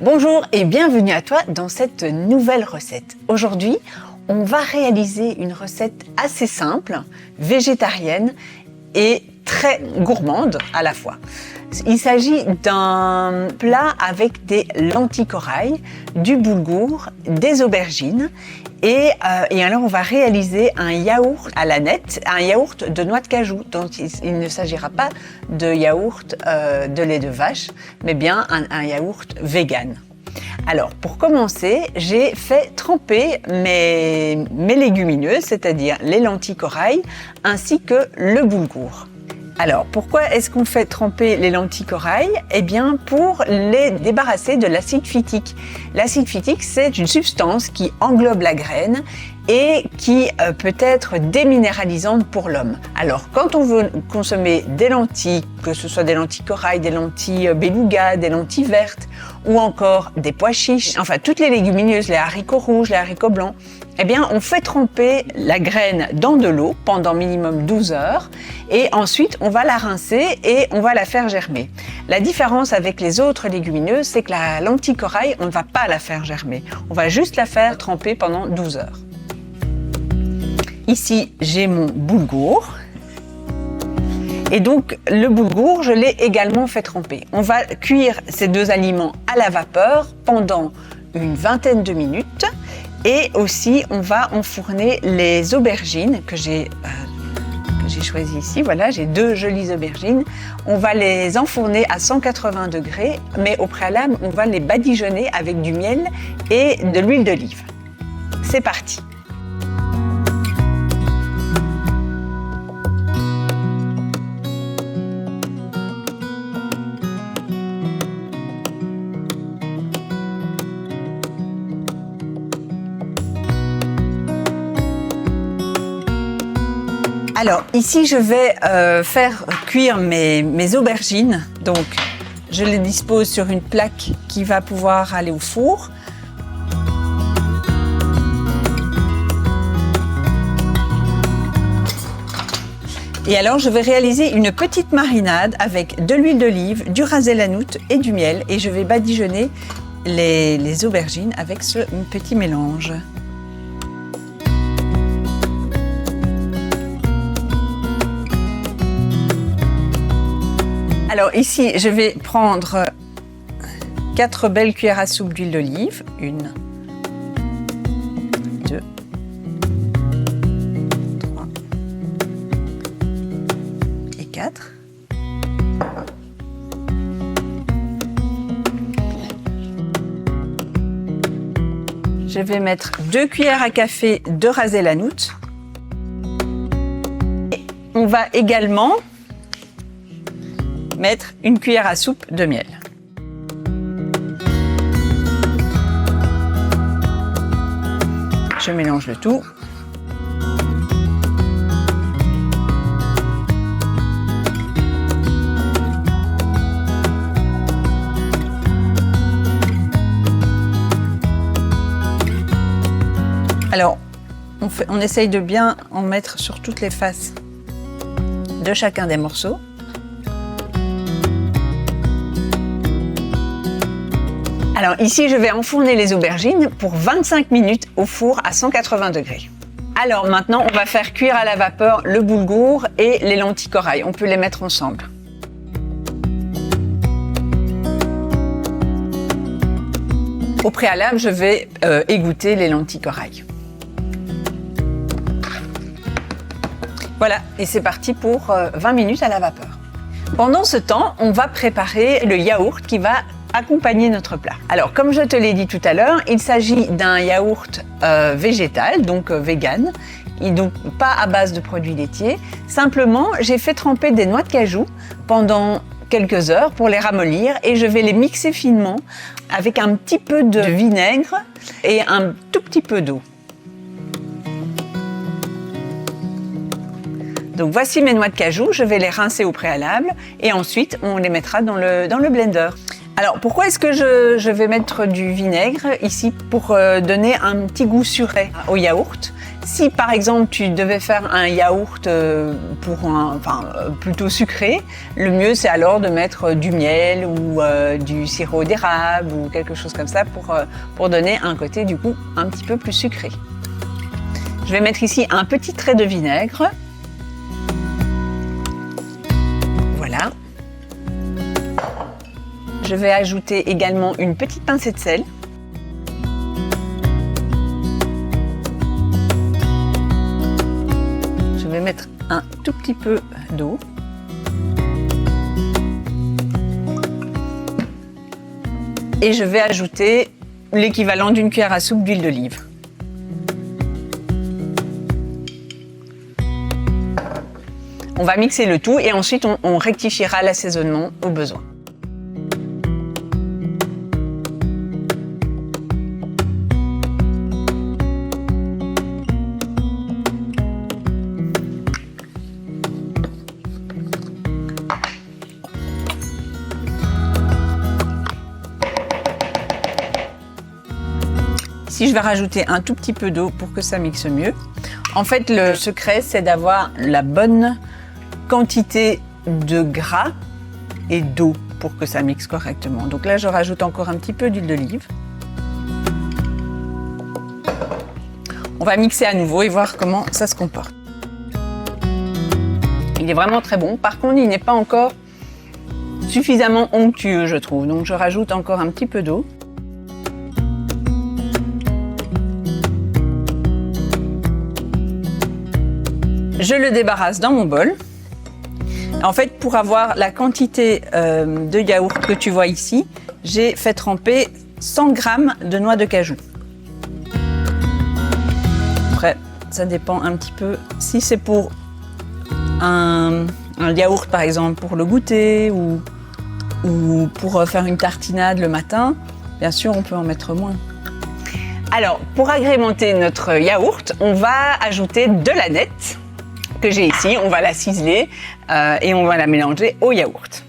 Bonjour et bienvenue à toi dans cette nouvelle recette. Aujourd'hui, on va réaliser une recette assez simple, végétarienne et très gourmande à la fois. Il s'agit d'un plat avec des lentilles corail, du boulgour, des aubergines et alors on va réaliser un yaourt à la nette, un yaourt de noix de cajou. Donc il ne s'agira pas de yaourt de lait de vache, mais bien un yaourt vegan. Alors pour commencer, j'ai fait tremper mes légumineuses, c'est-à-dire les lentilles corail ainsi que le boulgour. Alors, pourquoi est-ce qu'on fait tremper les lentilles corail? Eh bien, pour les débarrasser de l'acide phytique. L'acide phytique, c'est une substance qui englobe la graine et qui peut être déminéralisante pour l'homme. Alors, quand on veut consommer des lentilles, que ce soit des lentilles corail, des lentilles beluga, des lentilles vertes ou encore des pois chiches, enfin toutes les légumineuses, les haricots rouges, les haricots blancs, eh bien, on fait tremper la graine dans de l'eau pendant minimum 12 heures et ensuite on va la rincer et on va la faire germer. La différence avec les autres légumineuses, c'est que la lentille corail, on ne va pas la faire germer. On va juste la faire tremper pendant 12 heures. Ici, j'ai mon boulgour. Et donc, le boulgour, je l'ai également fait tremper. On va cuire ces deux aliments à la vapeur pendant une vingtaine de minutes. Et aussi, on va enfourner les aubergines que j'ai choisies ici. Voilà, j'ai deux jolies aubergines. On va les enfourner à 180 degrés, mais au préalable, on va les badigeonner avec du miel et de l'huile d'olive. C'est parti! Alors ici je vais faire cuire mes aubergines, donc je les dispose sur une plaque qui va pouvoir aller au four. Et alors je vais réaliser une petite marinade avec de l'huile d'olive, du ras el hanout et du miel et je vais badigeonner les aubergines avec ce petit mélange. Alors ici, je vais prendre 4 belles cuillères à soupe d'huile d'olive. 1, 2, 3 et 4. Je vais mettre 2 cuillères à café de ras el hanout. Et on va également mettre une cuillère à soupe de miel. Je mélange le tout. Alors, on essaye de bien en mettre sur toutes les faces de chacun des morceaux. Alors ici, je vais enfourner les aubergines pour 25 minutes au four à 180 degrés. Alors maintenant, on va faire cuire à la vapeur le boulgour et les lentilles corail. On peut les mettre ensemble. Au préalable, je vais égoutter les lentilles corail. Voilà, et c'est parti pour 20 minutes à la vapeur. Pendant ce temps, on va préparer le yaourt qui va accompagner notre plat. Alors, comme je te l'ai dit tout à l'heure, il s'agit d'un yaourt végétal, donc vegan, et donc pas à base de produits laitiers. Simplement, j'ai fait tremper des noix de cajou pendant quelques heures pour les ramollir et je vais les mixer finement avec un petit peu de vinaigre et un tout petit peu d'eau. Donc voici mes noix de cajou, je vais les rincer au préalable et ensuite on les mettra dans le blender. Alors, pourquoi est-ce que je vais mettre du vinaigre ici? Pour donner un petit goût sucré au yaourt. Si par exemple tu devais faire un yaourt plutôt sucré, le mieux c'est alors de mettre du miel ou du sirop d'érable ou quelque chose comme ça pour donner un côté du coup un petit peu plus sucré. Je vais mettre ici un petit trait de vinaigre. Voilà. Je vais ajouter également une petite pincée de sel. Je vais mettre un tout petit peu d'eau. Et je vais ajouter l'équivalent d'une cuillère à soupe d'huile d'olive. On va mixer le tout et ensuite on rectifiera l'assaisonnement au besoin. Ici, je vais rajouter un tout petit peu d'eau pour que ça mixe mieux. En fait, le secret, c'est d'avoir la bonne quantité de gras et d'eau pour que ça mixe correctement. Donc là, je rajoute encore un petit peu d'huile d'olive. On va mixer à nouveau et voir comment ça se comporte. Il est vraiment très bon. Par contre, il n'est pas encore suffisamment onctueux, je trouve. Donc, je rajoute encore un petit peu d'eau. Je le débarrasse dans mon bol. En fait, pour avoir la quantité de yaourt que tu vois ici, j'ai fait tremper 100 g de noix de cajou. Après, ça dépend un petit peu. Si c'est pour un yaourt, par exemple, pour le goûter ou pour faire une tartinade le matin, bien sûr, on peut en mettre moins. Alors, pour agrémenter notre yaourt, on va ajouter de l'aneth que j'ai ici. On va la ciseler et on va la mélanger au yaourt.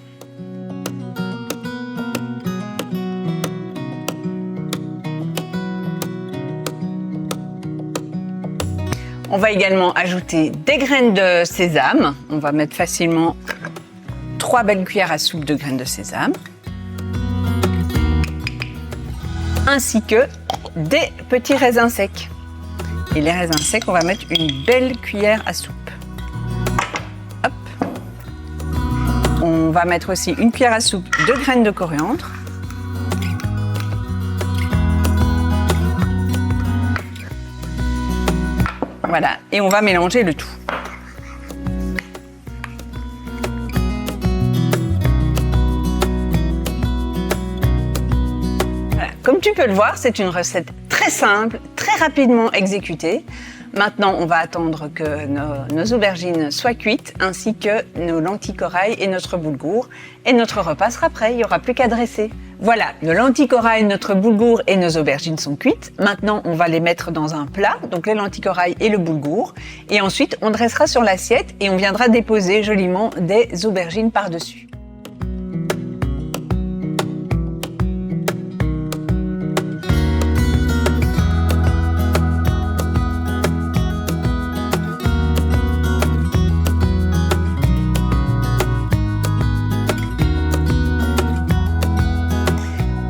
On va également ajouter des graines de sésame. On va mettre facilement 3 belles cuillères à soupe de graines de sésame. Ainsi que des petits raisins secs. Et les raisins secs, on va mettre une belle cuillère à soupe. Hop. On va mettre aussi une cuillère à soupe de graines de coriandre. Voilà, et on va mélanger le tout. Voilà. Comme tu peux le voir, c'est une recette très simple, très rapidement exécutée. Maintenant, on va attendre que nos aubergines soient cuites, ainsi que nos lentilles corail et notre boulgour. Et notre repas sera prêt, il n'y aura plus qu'à dresser. Voilà, nos lentilles corail, notre boulgour et nos aubergines sont cuites. Maintenant, on va les mettre dans un plat, donc les lentilles corail et le boulgour. Et ensuite, on dressera sur l'assiette et on viendra déposer joliment des aubergines par-dessus.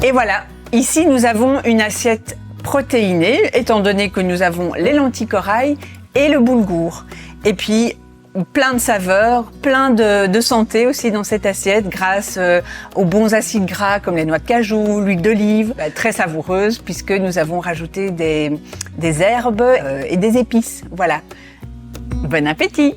Et voilà, ici nous avons une assiette protéinée, étant donné que nous avons les lentilles corail et le boulgour. Et puis, plein de saveurs, plein de santé aussi dans cette assiette, grâce aux bons acides gras comme les noix de cajou, l'huile d'olive, très savoureuse puisque nous avons rajouté des herbes et des épices. Voilà, bon appétit!